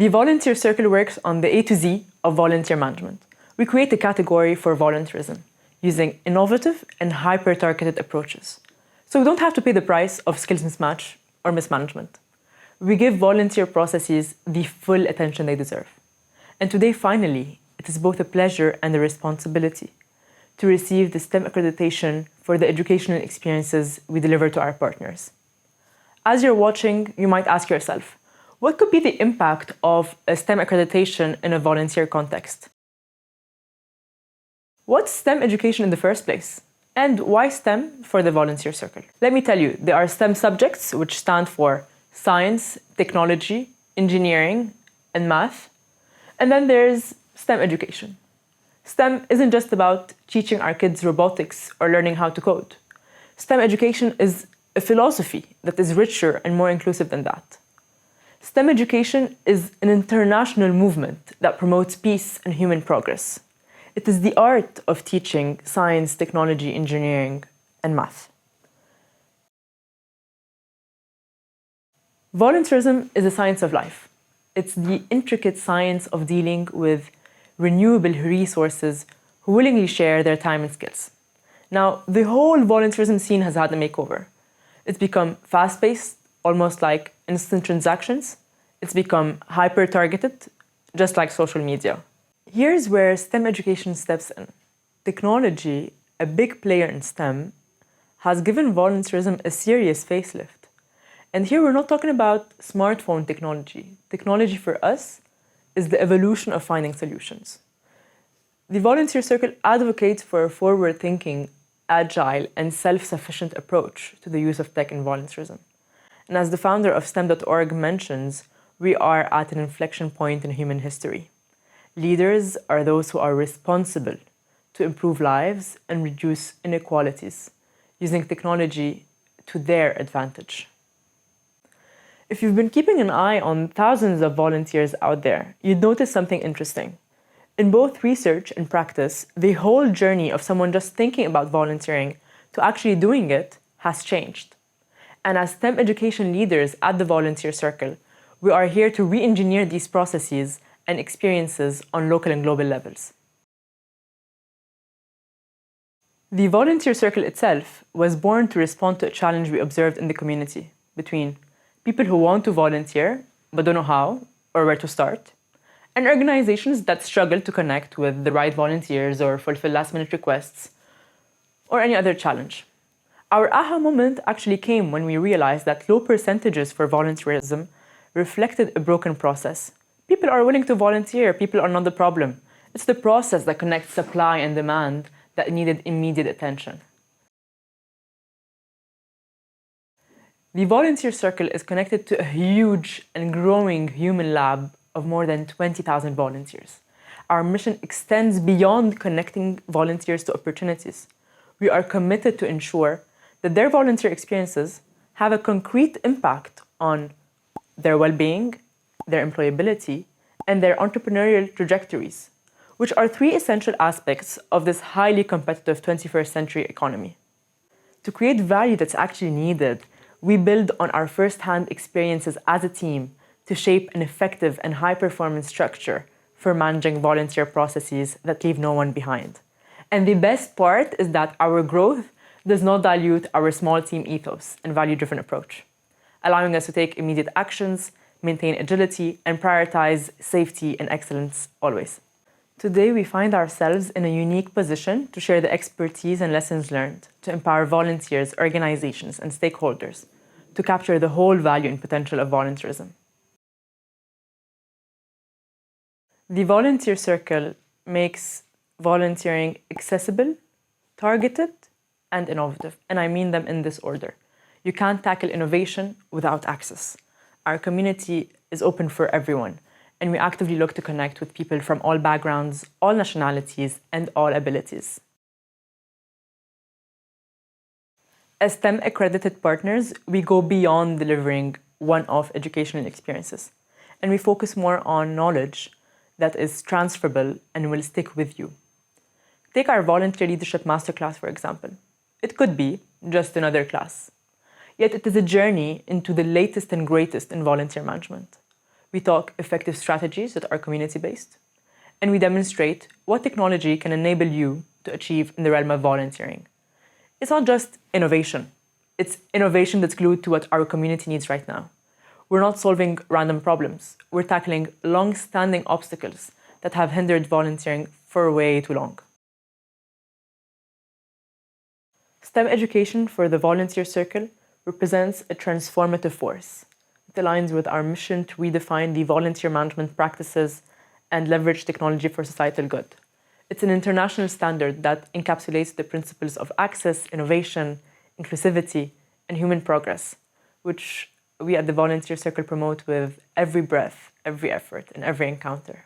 The Volunteer Circle works on the A to Z of volunteer management. We create a category for volunteerism using innovative and hyper-targeted approaches. So we don't have to pay the price of skills mismatch or mismanagement. We give volunteer processes the full attention they deserve. And today, finally, it is both a pleasure and a responsibility to receive the STEM accreditation for the educational experiences we deliver to our partners. As you're watching, you might ask yourself, what could be the impact of a STEM accreditation in a volunteer context? What's STEM education in the first place? And why STEM for the Volunteer Circle? Let me tell you, there are STEM subjects which stand for science, technology, engineering, and math. And then there's STEM education. STEM isn't just about teaching our kids robotics or learning how to code. STEM education is a philosophy that is richer and more inclusive than that. STEM education is an international movement that promotes peace and human progress. It is the art of teaching science, technology, engineering, and math. Volunteerism is a science of life. It's the intricate science of dealing with renewable resources who willingly share their time and skills. Now, the whole volunteerism scene has had a makeover. It's become fast-paced, almost like instant transactions. It's become hyper-targeted, just like social media. Here's where STEM education steps in. Technology, a big player in STEM, has given volunteerism a serious facelift. And here we're not talking about smartphone technology. Technology for us is the evolution of finding solutions. The Volunteer Circle advocates for a forward-thinking, agile, and self-sufficient approach to the use of tech in volunteerism. And as the founder of STEM.org mentions, we are at an inflection point in human history. Leaders are those who are responsible to improve lives and reduce inequalities, using technology to their advantage. If you've been keeping an eye on thousands of volunteers out there, you'd notice something interesting. In both research and practice, the whole journey of someone just thinking about volunteering to actually doing it has changed. And as STEM education leaders at the Volunteer Circle, we are here to re-engineer these processes and experiences on local and global levels. The Volunteer Circle itself was born to respond to a challenge we observed in the community between people who want to volunteer but don't know how or where to start, and organizations that struggle to connect with the right volunteers or fulfill last-minute requests, or any other challenge. Our aha moment actually came when we realized that low percentages for volunteerism reflected a broken process. People are willing to volunteer, people are not the problem. It's the process that connects supply and demand that needed immediate attention. The Volunteer Circle is connected to a huge and growing human lab of more than 20,000 volunteers. Our mission extends beyond connecting volunteers to opportunities. We are committed to ensure that their volunteer experiences have a concrete impact on their well-being, their employability, and their entrepreneurial trajectories, which are three essential aspects of this highly competitive 21st century economy. To create value that's actually needed, we build on our first-hand experiences as a team to shape an effective and high-performance structure for managing volunteer processes that leave no one behind. And the best part is that our growth does not dilute our small team ethos and value-driven approach, allowing us to take immediate actions, maintain agility, and prioritize safety and excellence always. Today, we find ourselves in a unique position to share the expertise and lessons learned to empower volunteers, organizations, and stakeholders to capture the whole value and potential of volunteerism. The Volunteer Circle makes volunteering accessible, targeted, and innovative, and I mean them in this order. You can't tackle innovation without access. Our community is open for everyone, and we actively look to connect with people from all backgrounds, all nationalities, and all abilities. As STEM-accredited partners, we go beyond delivering one-off educational experiences, and we focus more on knowledge that is transferable and will stick with you. Take our Volunteer Leadership Masterclass, for example. It could be just another class. Yet it is a journey into the latest and greatest in volunteer management. We talk effective strategies that are community-based, and we demonstrate what technology can enable you to achieve in the realm of volunteering. It's not just innovation. It's innovation that's glued to what our community needs right now. We're not solving random problems. We're tackling long-standing obstacles that have hindered volunteering for way too long. STEM education for the Volunteer Circle represents a transformative force. It aligns with our mission to redefine the volunteer management practices and leverage technology for societal good. It's an international standard that encapsulates the principles of access, innovation, inclusivity, and human progress, which we at the Volunteer Circle promote with every breath, every effort, and every encounter.